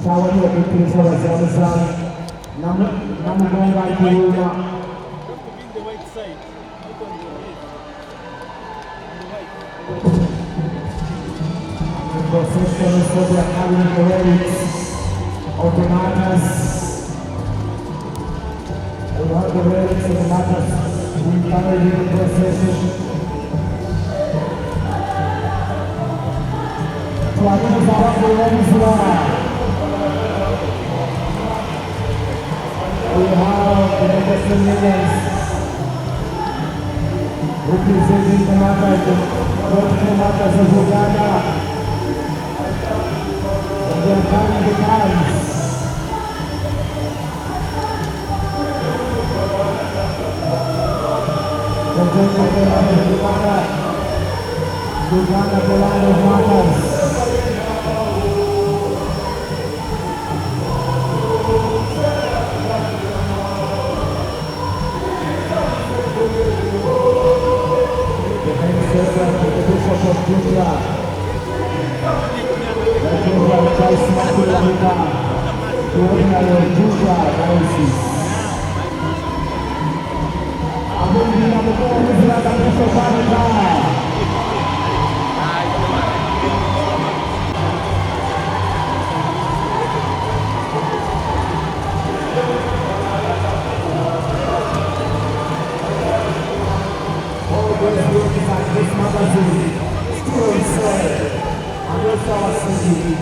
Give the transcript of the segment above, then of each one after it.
Ntawanyo okukkiriza abazaabuzamu Namugongo Awuumye professionals for their having the weight of the matters. We have the weights of the matters. We carry the procession. Abantu Basigadde Wabweru. We have the representatives representing the matters of Uganda. They are carrying the flags. Representing the matters of Uganda. Uganda, the land of matters. This magazine still said, and that's our city.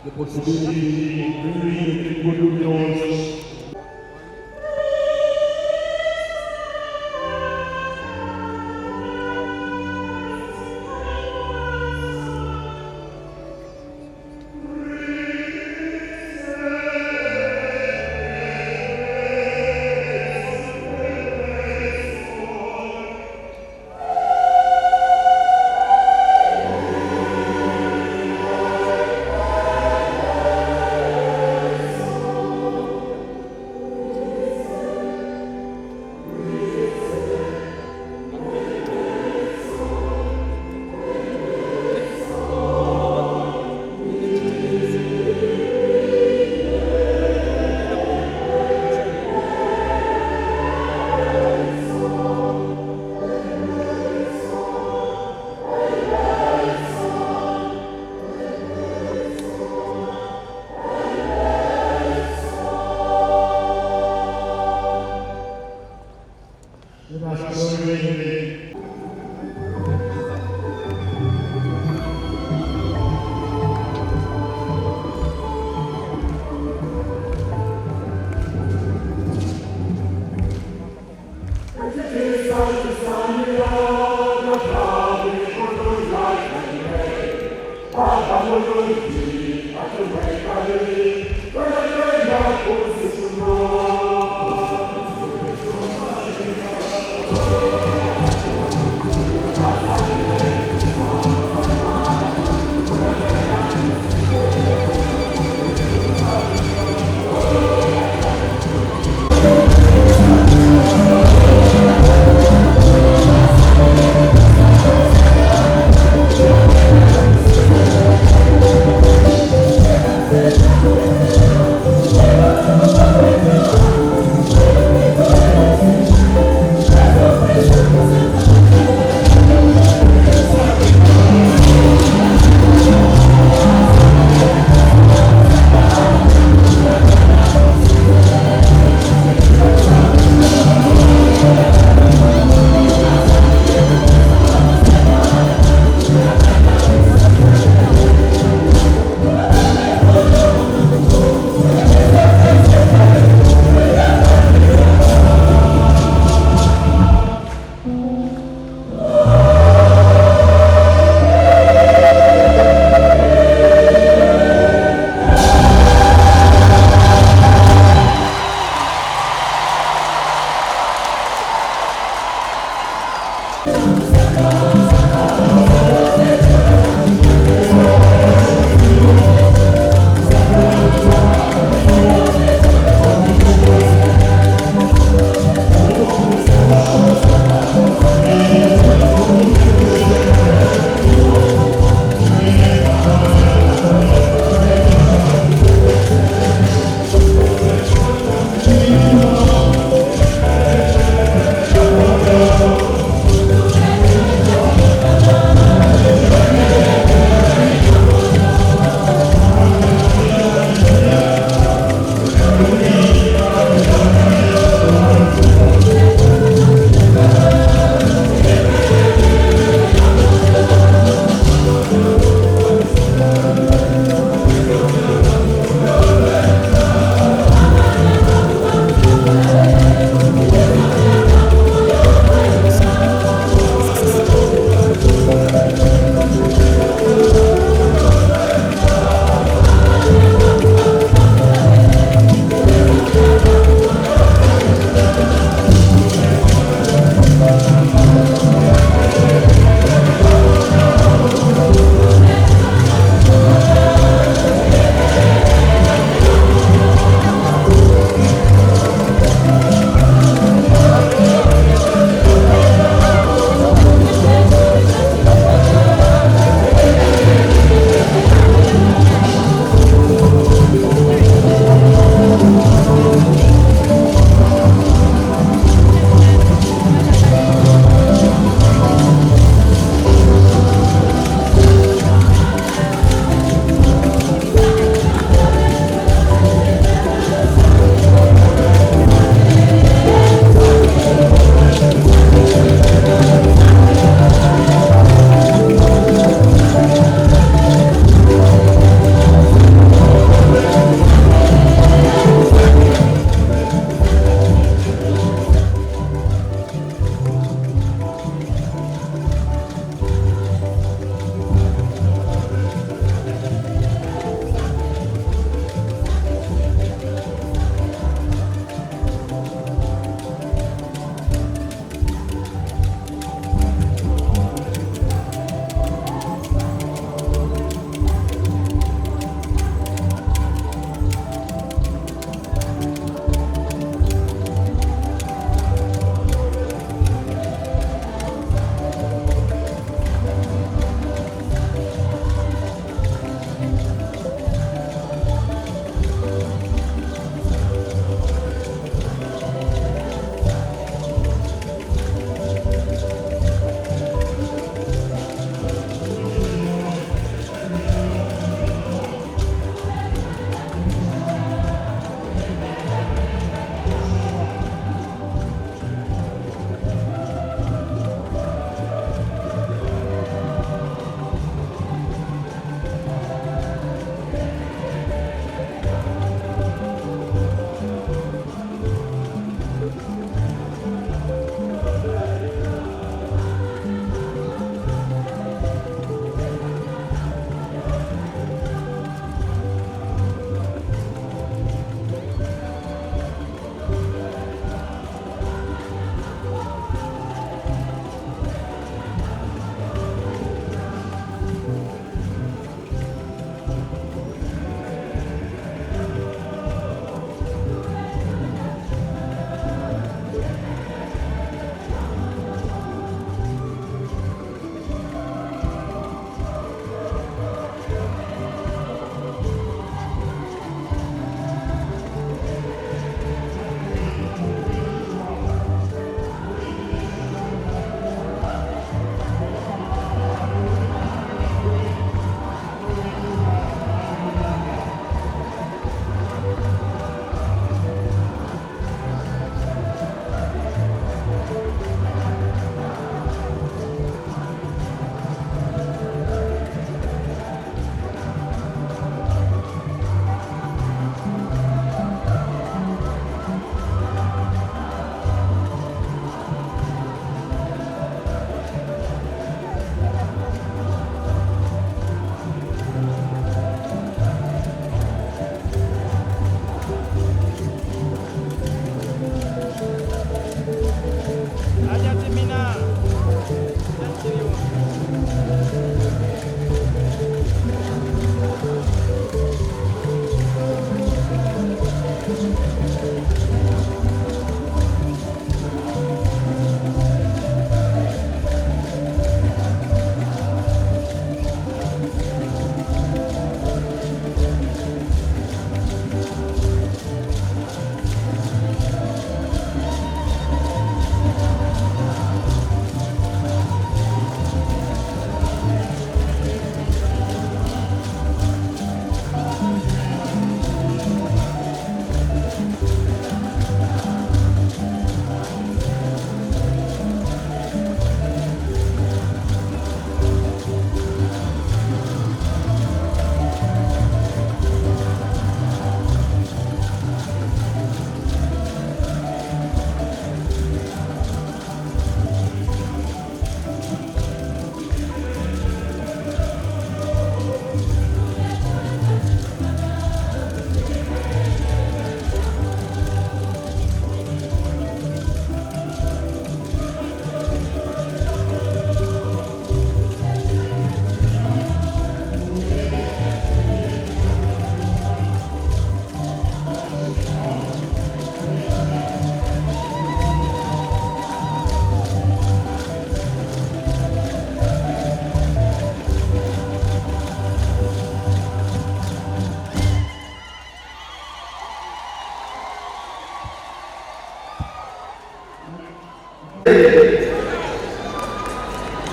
The possibility of bringing good news.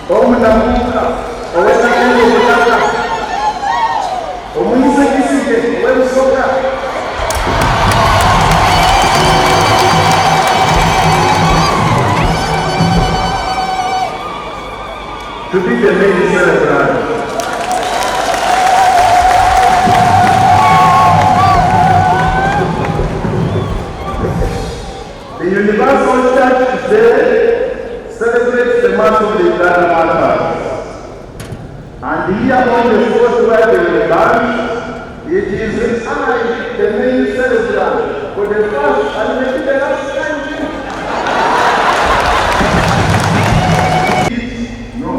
Namugongo ow'Namugongo obutaka omuyisekisige ow'ebusoga to be the main celebrant. The Universal Church today celebrates the month of the Uganda martyrs. And here on the spot where they were buried, it is I, the main celebrant, for the first and maybe the last time. No.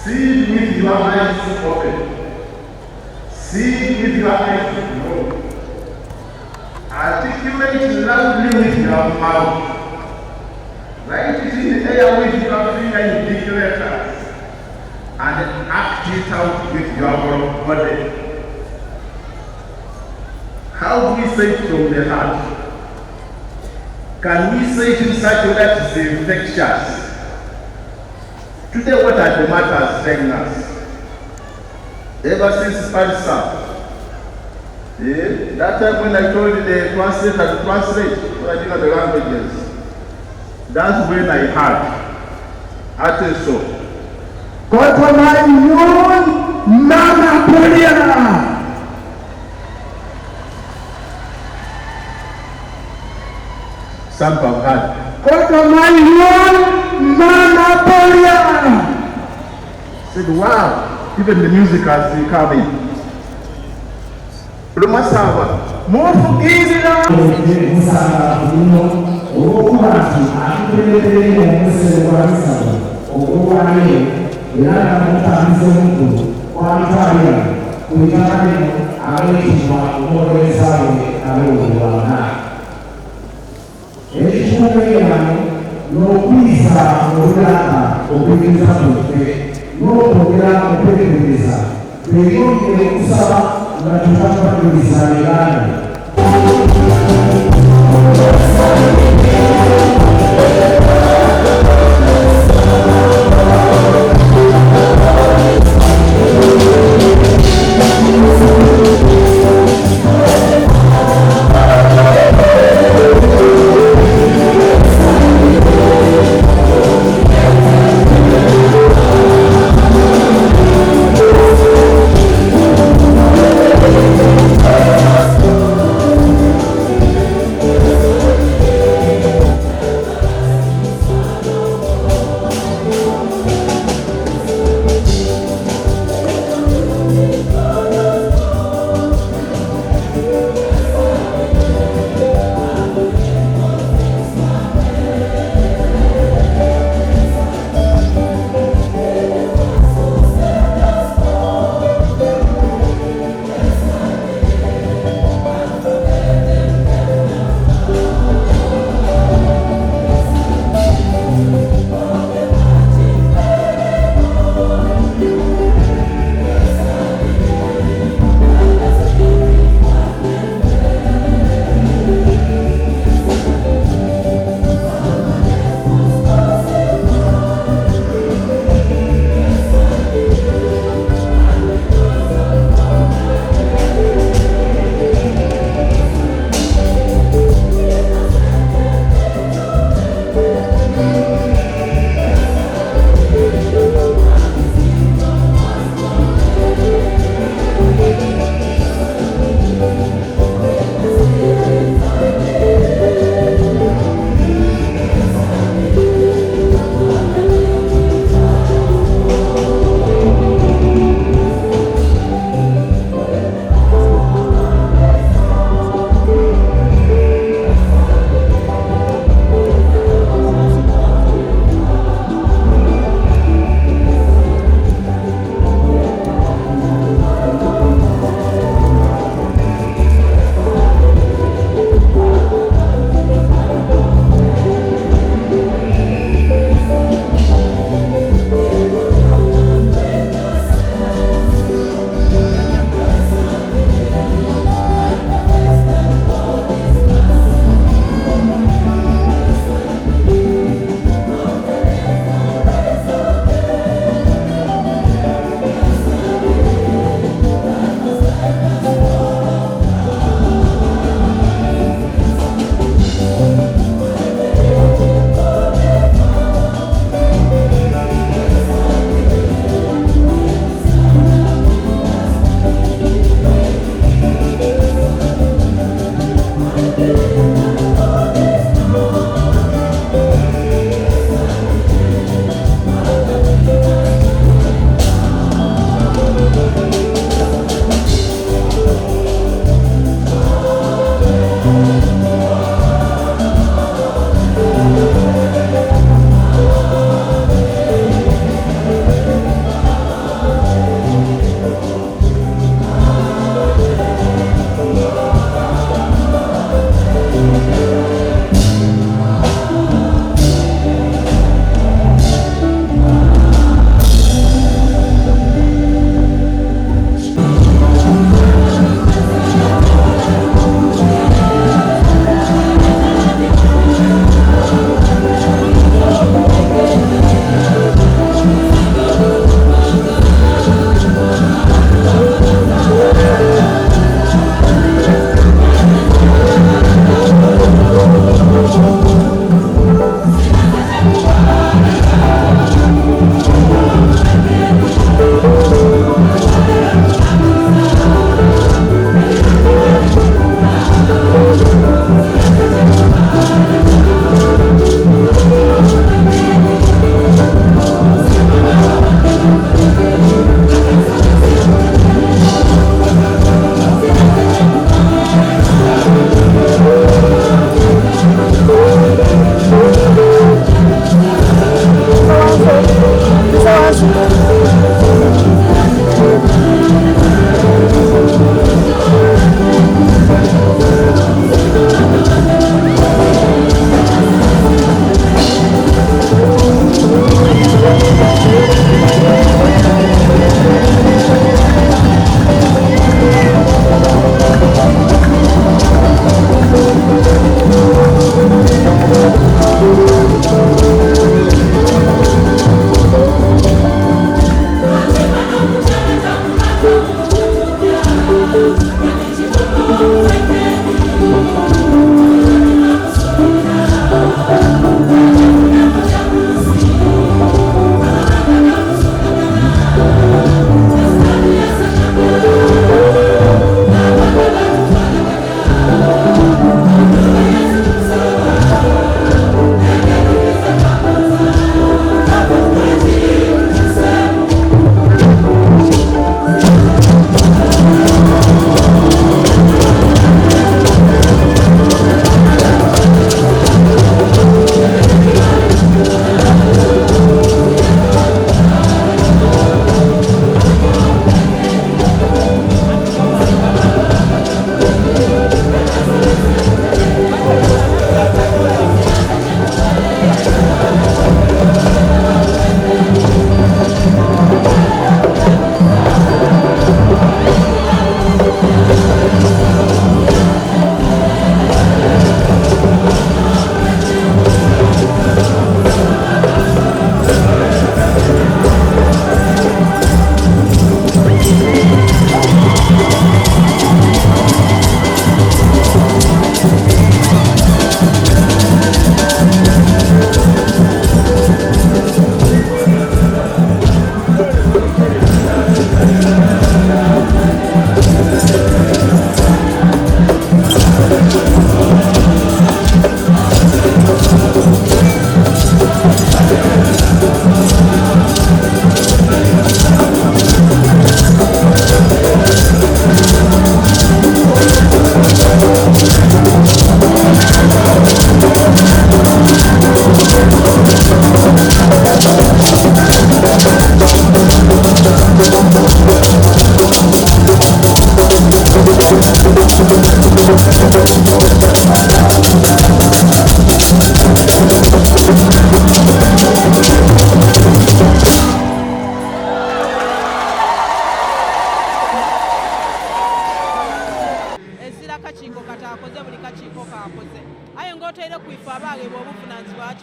See with your eyes open. See with your eyes open. Articulate loudly with your mouth. Write it in the air with your finger in big letters. And act it out with your body. How do we say it from the heart? Can we say it in such a way that is infectious? Today, what are the matters telling us? Ever since Palisa, that time when I told the translator to translate, so I didn't know the languages, that's when I heard. I tell you so. Kotomayon Mama Poliana. Some have heard. Kotomayon Mama Poliana. Said, wow, even the music has come in. Rumasaba. More forgiving. Era mutambize mukulu kwantwalira kulikaleno abayitibwa omwolezawe ab'obuwana ekikungairano n'okuyisa olulaka okuyinza kwaffe n'okwogera okwetegereza tweyongere okusaba nga tutakwatiriza mirano.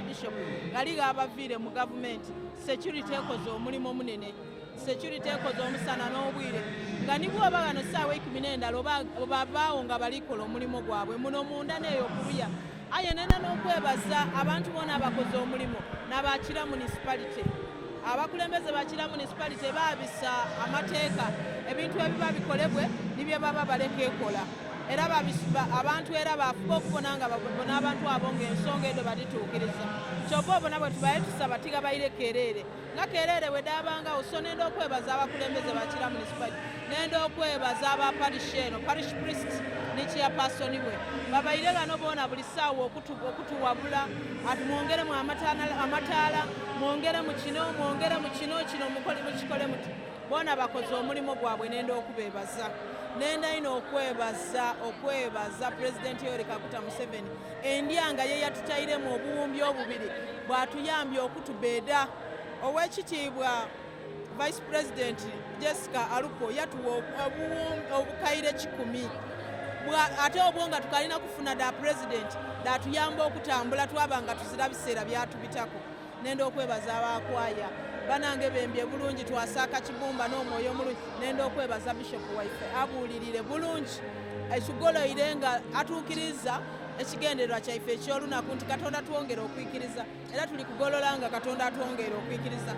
archbishop gali gabaviire mu gavumenti security ekoze omulimu munene security ekoze omusana n'obwire nga nibwoba bano ssaawa 14 obabaawo nga balikola omulimu gwabwe muno munda neeyo kuluya aye nena n'okwebaza abantu bona abakoze omulimu n'abakira municipality abakulembeze bakira municipality baabisa amateeka ebintu ebiba bikolebwe nibye baba baleka ekola era abantu era bafuba okubona nga babona abantu abo ng'ensonga edo batituukiriza kyokka obona bwe tubaye tusaba tigabayire kereere nga kereere bwe daabanga so nenda okwebaza abakulembeze bakira municipality nenda okwebaza aba parish eno parish priest ne chairperson bwe babayire bano boona buli ssaawa okutuwabula ati mwongeremu amataala mwongere mu kino mukikole muti boona bakoze omulimu gwabwe nenda okubeebaza nenda ino okwebaza President Yoweri Kaguta Museveni endyanga ye yatutairemu obuwumbi obubiri bw'atuyambye okutubeeda ow'ekitiibwa Vice President Jessica Alupo yatuwa obukaire 10 ate obwo nga tukalina kufuna da president datuyamba okutambula twabanga tuzira biseera byatubitako nenda okwebaza abakwaya banange bembye bulungi twasaaka kibumba n'omwoyo omulungi nenda okwebaza bishop waife abuulirire bulungi ekigoloire nga atuukiriza ekigendererwa kyaife ekyolunaku nti Katonda twongere okwikiriza era tuli kugolola nga Katonda atwongere okwikiriza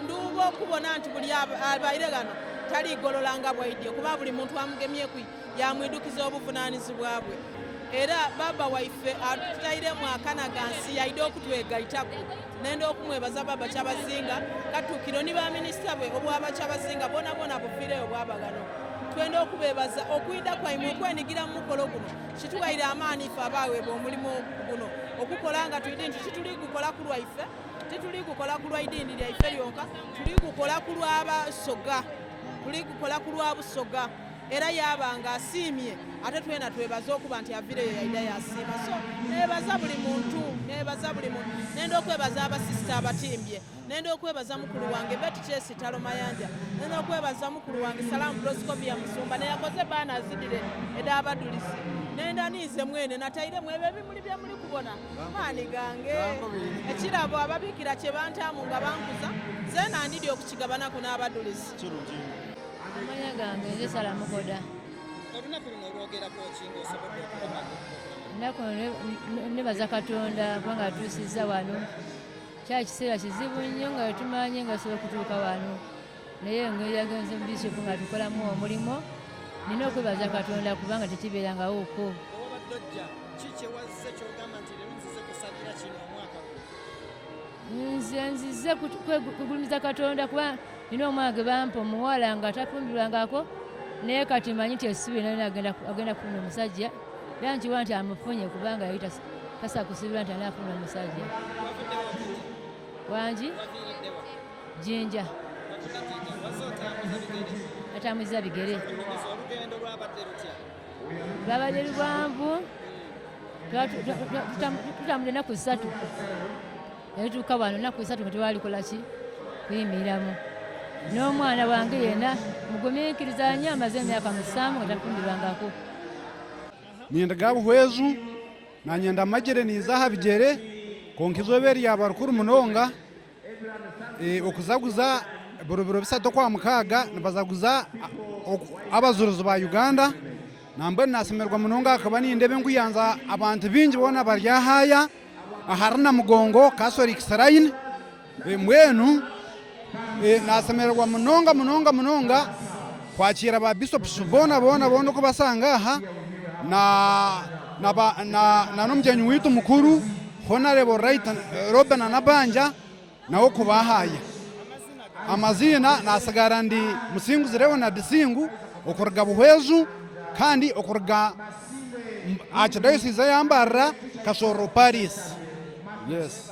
nduuba okubona nti buli abaire gano taligololanga bwaidye kuba buli muntu amugemyeku yamwidukiza obuvunaanyizibwa bwe era baba waife atutairemu akanagansi yaide okutwegaitako nenda okumwebaza baba Kyabazinga Katuukiro ni baminisita bwe obwaba Kyabazinga bona bufiireyo bwabagano twenda okubebaza okwida kwaimwe okwenigira mu mukolo guno kituwaire amaani ife abaweebwa omulimu guno okukola nga tuyidi nti tituli gukola ku lwaife tituli gukola ku lwaidindi lyaife lyonka tuli gukola ku lw'abasoga tuli gukola ku lwa Busoga era yabanga asiimye ate twena twebaza okuba nti avireyo yaida yasiima so nebaza buli muntu nenda okwebaza abasisita abatimbye nenda okwebaza mukulu wange Betty Chesi Talo Mayanja nenda okwebaza mukulu wange Salamu Proscovia Musumba neyakoze baana azidire edabadulisi nenda niize mwene natairemu ebyo ebimuli bye muli kubona maani gange ekirabo ababikira kye bantaamu nga bankuza ze nandidi okukigabanaku n'abadulisi amanya gange nze Salamu Koda olunaku luno olwogerako kinga osobodde okukomago ennaku nebaza Katonda kubanga atuusizza wano kyali kiseera kizibu nnyo nga wetumanye nga sobola okutuuka wano naye engeri yagenze mu bishop nga tukolamu omulimu nina okwebaza Katonda kubanga tekibeerangawo uko obadde ojja kiki wazze kyogamba nti lero nzize kusalira kino omwaka nze nzize kugulumiza Katonda kuba nina omwana gwe bampa omuwala nga tafumbirwangako naye kati manyi nti essubi nalina agenda kufuna omusajja era nkiwa nti amufunye kubanga yali tasa kusibira nti anaafuna omusajja wangi Jinja atambuza bigere lwabadde luwanvu tutambudde ennaku 3 yalituuka wano ennaku 3 nga tewalikola ki kuyimiriramu n'omwana wange yena mugumiikiriza nnyo amaze emyaka 7 nga tafumbirwangako nienda gabuhwezu nanyenda magere nizaha bigere konkizobe lyaba rukuru munonga okuzaguza boroboro bisatu kwa mukaga nibazaguza abazuruzu ba Uganda nambwe nasemerwa munonga akaba nindebe nguyanza abantu bingi bona baryahaya ahari Namugongo Kasori Kisaraine mwenu nasemerwa munonga kwakira ba bishops bona ko basanga aha na nomjenyi witu mukuru Honorable Right Robin Nabanja nawo kubahaya amazina nasagara ndi musinguzireho na disingu okuruga buhwezu kandi okuruga archdiocese yambara Kasoro Paris. Yes.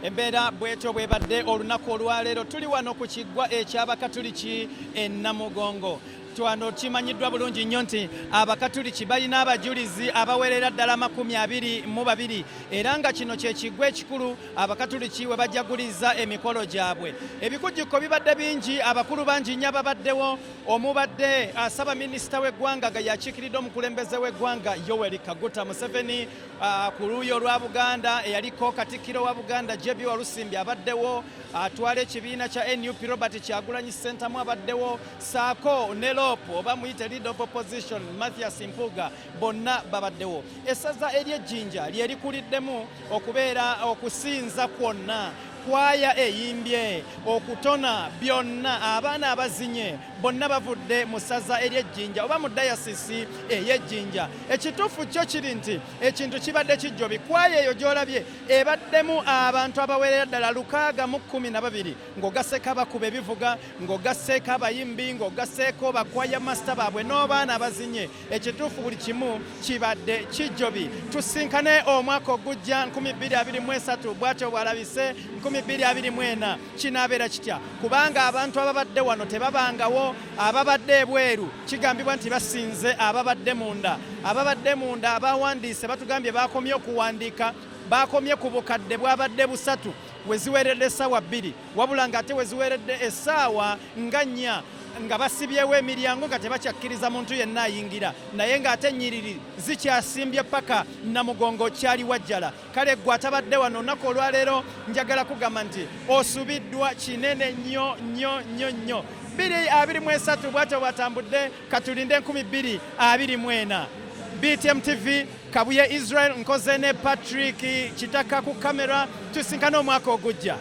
Embeera bwetyo bwebadde olunaku olwaleero tuli wano ku kiggwa eky'Abakatuliki e Namugongo. Wano kimanyiddwa bulungi nnyo nti abakatuliki balina abajulizi abawerera ddala 22 era nga kino kye kiggwa ekikulu abakatuliki we bajaguliza emikolo gyabwe. Ebikujjuko bibadde bingi, abakulu bangi nnyo ababaddewo, omubadde Ssaabaminisita w'eggwanga nga yakiikiridde omukulembeze w'eggwanga Yoweri Kaguta Museveni, ku luuyi olwa Buganda eyaliko Katikkiro wa Buganda J.B. Walusimbi abaddewo, atwala ekibiina kya NUP Robert Kyagulanyi Ssentamu abaddewo, saako ne Lopo oba muyite leader of opposition Mathias Mpuuga, bonna babaddewo. Essaza ery'Ejjinja lye likuliddemu okubeera okusinza kwonna, kwaya eyimbye, okutona byonna, abaana abazinye bonna bavudde mu ssaza ery'Ejjinja oba mu dayasisi ey'Ejjinja. Ekituufu kyo kiri nti ekintu kibadde kijjobi. Kwaya eyo gy'olabye ebaddemu abantu abawerera ddala 612 ng'ogasseeko abakuba ebivuga, ng'ogasseeko abayimbi, ng'ogasseeko bakwaya masita baabwe n'obaana abazinye. Ekituufu buli kimu kibadde kijjobi. Tusinkane omwaka ogujja 2023 bw'atyo bw'alabise 2024 kinaabeera kitya, kubanga abantu ababadde wano tebabangawo, ababadde ebweru kigambibwa nti basinze ababadde munda. Ababadde munda abawandiise batugambye bakomye okuwandiika, bakomye ku bukadde bwabadde 3 weziweredde essaawa 2 wabula ng'ate weziweredde essaawa nga 4 nga basibyewo emiryango nga tebakyakkiriza muntu yenna ayingira, naye ng'ate ennyiriri zikyasimbye paka Namugongo kyali wajjala. Kale gwe atabadde wano olunaku olwaleero njagala kugamba nti osubiddwa kinene nnyo nnyo nnyo nnyo. 2023 bw'atyo bwatambudde, katulinde 2024. BTM TV, Kabuye Israel, nkoze ne Patrick Kitaka ku kamera, tusinkane omwaka ogujja.